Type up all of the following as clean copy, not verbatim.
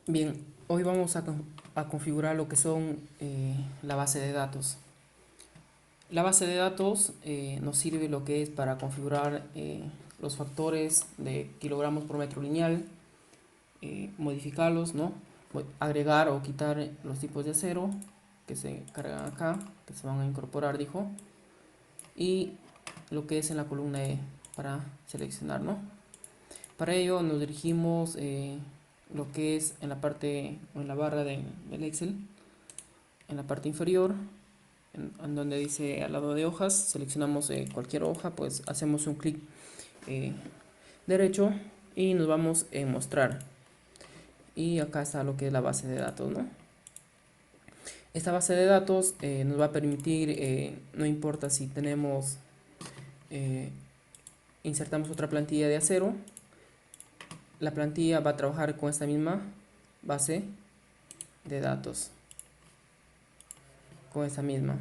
Bien, hoy vamos a configurar lo que son la base de datos. La base de datos nos sirve lo que es para configurar los factores de kilogramos por metro lineal, modificarlos, ¿no? Agregar o quitar los tipos de acero que se cargan acá, que se van a incorporar, dijo, y lo que es en la columna E para seleccionar, ¿no? Para ello nos dirigimos lo que es en la parte o en la barra del Excel, en la parte inferior, en donde dice al lado de hojas, seleccionamos cualquier hoja, pues hacemos un clic eh, derecho y nos vamos en mostrar. Y acá está lo que es la base de datos, ¿no? Esta base de datos nos va a permitir, no importa si tenemos, eh, insertamos otra plantilla de acero, la plantilla va a trabajar con esta misma base de datos, con esta misma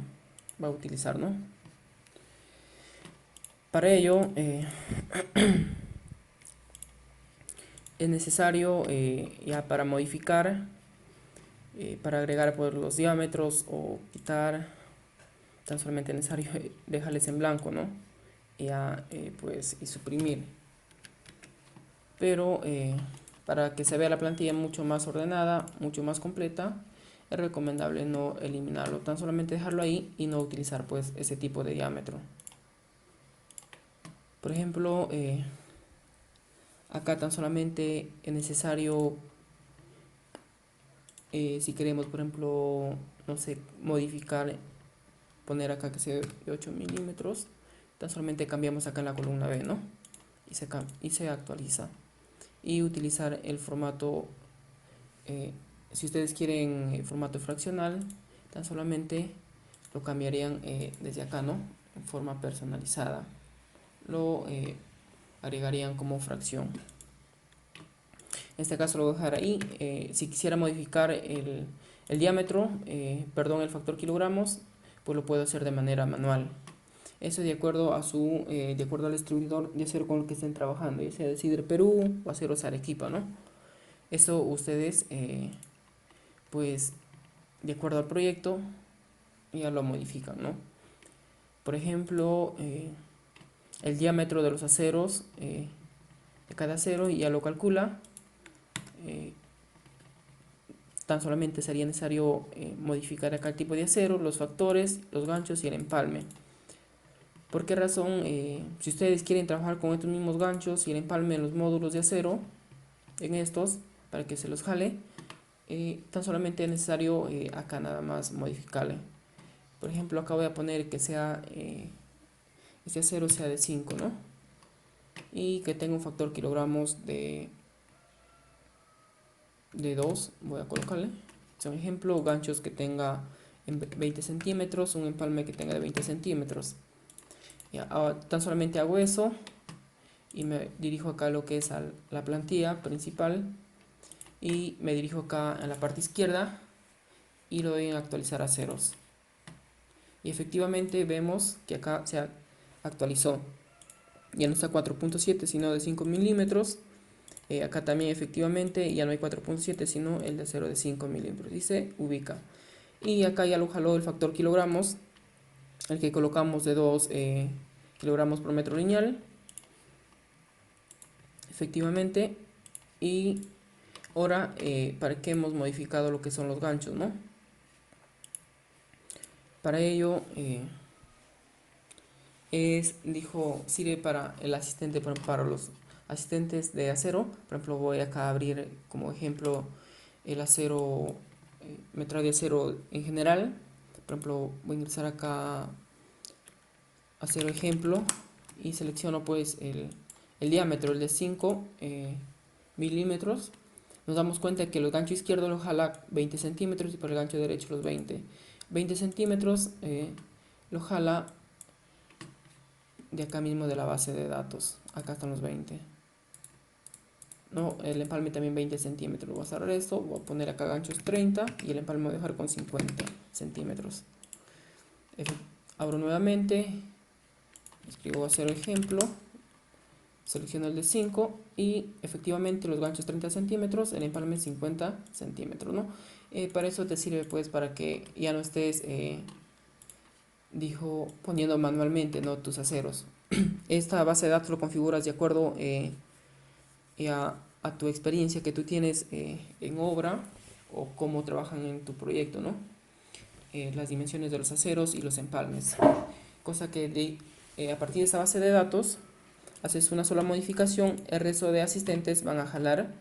va a utilizar, ¿no? Para ello es necesario ya para modificar, para agregar pues, los diámetros o quitar, tan solamente es necesario dejarles en blanco, ¿no? Ya pues y suprimir. Pero para que se vea la plantilla mucho más ordenada, mucho más completa, es recomendable no eliminarlo, tan solamente dejarlo ahí y no utilizar pues ese tipo de diámetro. Por ejemplo, acá tan solamente es necesario, si queremos, por ejemplo, no sé, modificar, poner acá que sea de 8 milímetros, tan solamente cambiamos acá en la columna B, ¿no? Y se actualiza. Y utilizar el formato, eh, si ustedes quieren formato fraccional, tan solamente lo cambiarían desde acá, ¿no? En forma personalizada. Lo agregarían como fracción. En este caso lo voy a dejar ahí. Si quisiera modificar el diámetro, perdón, el factor kilogramos, pues lo puedo hacer de manera manual. Eso de acuerdo a de acuerdo al distribuidor de acero con el que estén trabajando, ya sea de Cider Perú o Aceros Arequipa, ¿no? Eso ustedes, pues, de acuerdo al proyecto, ya lo modifican, ¿no? Por ejemplo, el diámetro de los aceros, de cada acero, ya lo calcula. Eh, Tan solamente sería necesario modificar acá el tipo de acero, los factores, los ganchos y el empalme. ¿Por qué razón? Si ustedes quieren trabajar con estos mismos ganchos y el empalme en los módulos de acero, en estos, para que se los jale, tan solamente es necesario acá nada más modificarle. Por ejemplo, acá voy a poner que sea este acero sea de 5, ¿no? Y que tenga un factor kilogramos de 2, voy a colocarle. Por ejemplo, ganchos que tenga en 20 centímetros, un empalme que tenga de 20 centímetros. Ya, tan solamente hago eso y me dirijo acá a lo que es a la plantilla principal y me dirijo acá a la parte izquierda y lo doy en actualizar a ceros. Y efectivamente vemos que acá se actualizó. Ya no está 4.7 sino de 5 milímetros. Acá también efectivamente ya no hay 4.7 sino el de acero de 5 milímetros y se ubica. Y acá ya lo jaló el factor kilogramos, el que colocamos de 2 kilogramos por metro lineal, efectivamente. Y ahora, para que hemos modificado lo que son los ganchos, ¿no? Para ello, dijo, sirve para el asistente, para los asistentes de acero. Por ejemplo, voy acá a abrir como ejemplo el acero, metralla de acero en general. Por ejemplo, voy a ingresar acá acero ejemplo y selecciono pues el diámetro, el de 5 milímetros. Nos damos cuenta que el gancho izquierdo lo jala 20 centímetros y por el gancho derecho los 20 centímetros lo jala de acá mismo de la base de datos. Acá están los 20. No, el empalme también 20 centímetros. Voy a cerrar esto, voy a poner acá ganchos 30 y el empalme voy a dejar con 50 centímetros. Abro nuevamente, escribo acero ejemplo, selecciono el de 5 y efectivamente los ganchos 30 centímetros, el empalme 50 centímetros, ¿no? Para eso te sirve pues para que ya no estés poniendo manualmente, ¿no?, tus aceros. Esta base de datos lo configuras de acuerdo a tu experiencia que tú tienes en obra o cómo trabajan en tu proyecto, ¿no? Las dimensiones de los aceros y los empalmes. Cosa que a partir de esa base de datos haces una sola modificación, el resto de asistentes van a jalar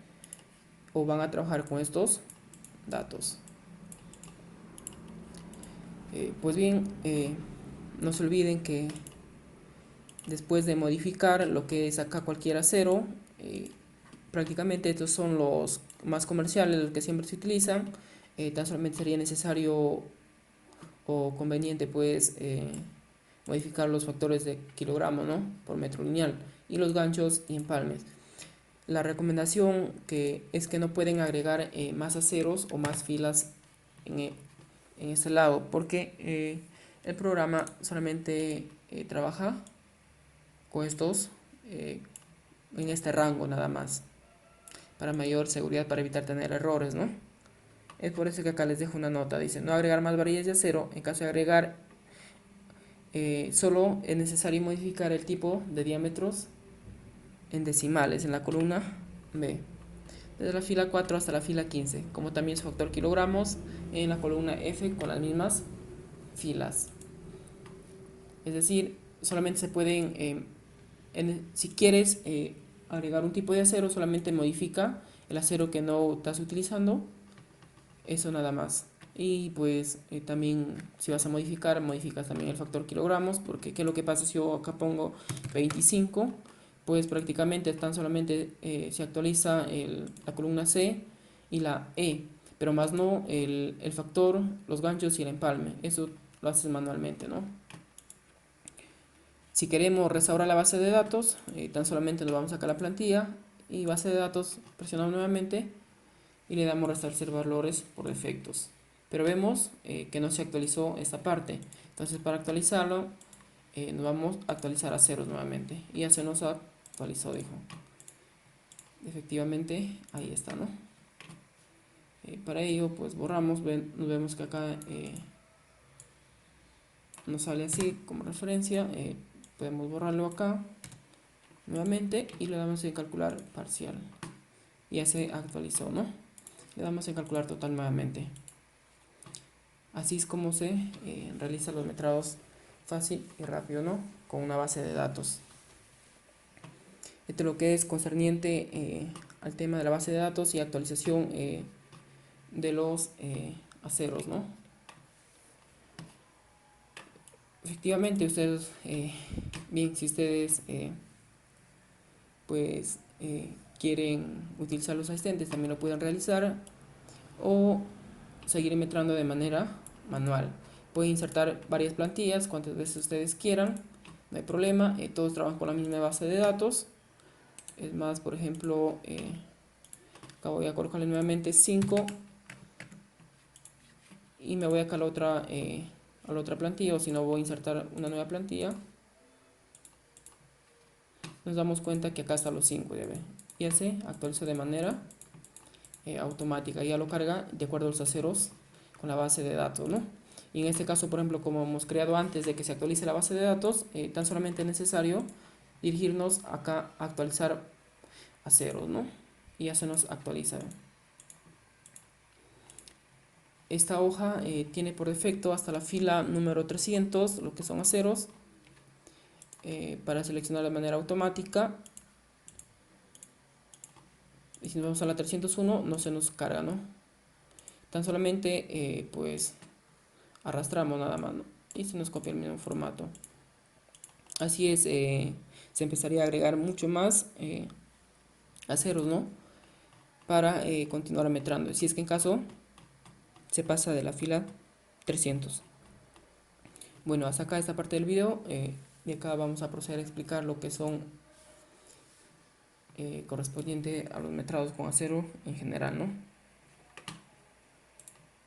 o van a trabajar con estos datos. Pues bien, no se olviden que después de modificar lo que es acá cualquier acero, prácticamente estos son los más comerciales, los que siempre se utilizan. Tan solamente sería necesario o conveniente pues modificar los factores de kilogramo, ¿no?, por metro lineal, y los ganchos y empalmes. La recomendación es que no pueden agregar más aceros o más filas en este lado, porque el programa solamente trabaja con estos en este rango nada más, para mayor seguridad, para evitar tener errores, ¿no? Es por eso que acá les dejo una nota, dice no agregar más varillas de acero. En caso de agregar, solo es necesario modificar el tipo de diámetros en decimales en la columna B, desde la fila 4 hasta la fila 15, como también su factor kilogramos en la columna F con las mismas filas. Es decir, solamente se pueden, si quieres agregar un tipo de acero, solamente modifica el acero que no estás utilizando, eso nada más. Y pues también si vas a modificar, modificas también el factor kilogramos, porque ¿qué es lo que pasa si yo acá pongo 25? Pues prácticamente tan solamente se actualiza la columna C y la E, pero más no el factor, los ganchos y el empalme. Eso lo haces manualmente, ¿no? Si queremos restaurar la base de datos, tan solamente nos vamos acá a la plantilla y base de datos, presionamos nuevamente y le damos restablecer valores por defectos. Pero vemos que no se actualizó esta parte. Entonces para actualizarlo nos vamos a actualizar a ceros nuevamente. Y ya se nos actualizó, dijo. Efectivamente, ahí está, ¿no? Para ello pues borramos, nos vemos que acá nos sale así como referencia. Podemos borrarlo acá nuevamente y le damos en calcular parcial. Ya se actualizó, ¿no? Le damos en calcular total nuevamente. Así es como se realizan los metrados fácil y rápido, ¿no?, con una base de datos. Esto es lo que es concerniente al tema de la base de datos y actualización de los aceros, ¿no? Efectivamente, ustedes, bien, si ustedes pues quieren utilizar los asistentes, también lo pueden realizar o seguir metrando de manera manual. Pueden insertar varias plantillas cuantas veces ustedes quieran, no hay problema. Todos trabajan con la misma base de datos. Es más, por ejemplo, acá voy a colocarle nuevamente 5 y me voy acá a la otra plantilla, o si no voy a insertar una nueva plantilla. Nos damos cuenta que acá están los 5, ya se actualiza de manera automática, ya lo carga de acuerdo a los aceros con la base de datos, ¿no? Y en este caso, por ejemplo, como hemos creado antes de que se actualice la base de datos, tan solamente es necesario dirigirnos acá a actualizar aceros, ¿no? Y ya se nos actualiza. Esta hoja tiene por defecto hasta la fila número 300, lo que son aceros, para seleccionar de manera automática. Y si nos vamos a la 301 no se nos carga, ¿no? Tan solamente pues arrastramos nada más, ¿no?, y se nos copia el mismo formato. Así es, se empezaría a agregar mucho más aceros, ¿no?, para continuar metrando, si es que en caso se pasa de la fila 300. Bueno, hasta acá esta parte del video, y acá vamos a proceder a explicar lo que son correspondiente a los metrados con acero en general, ¿no?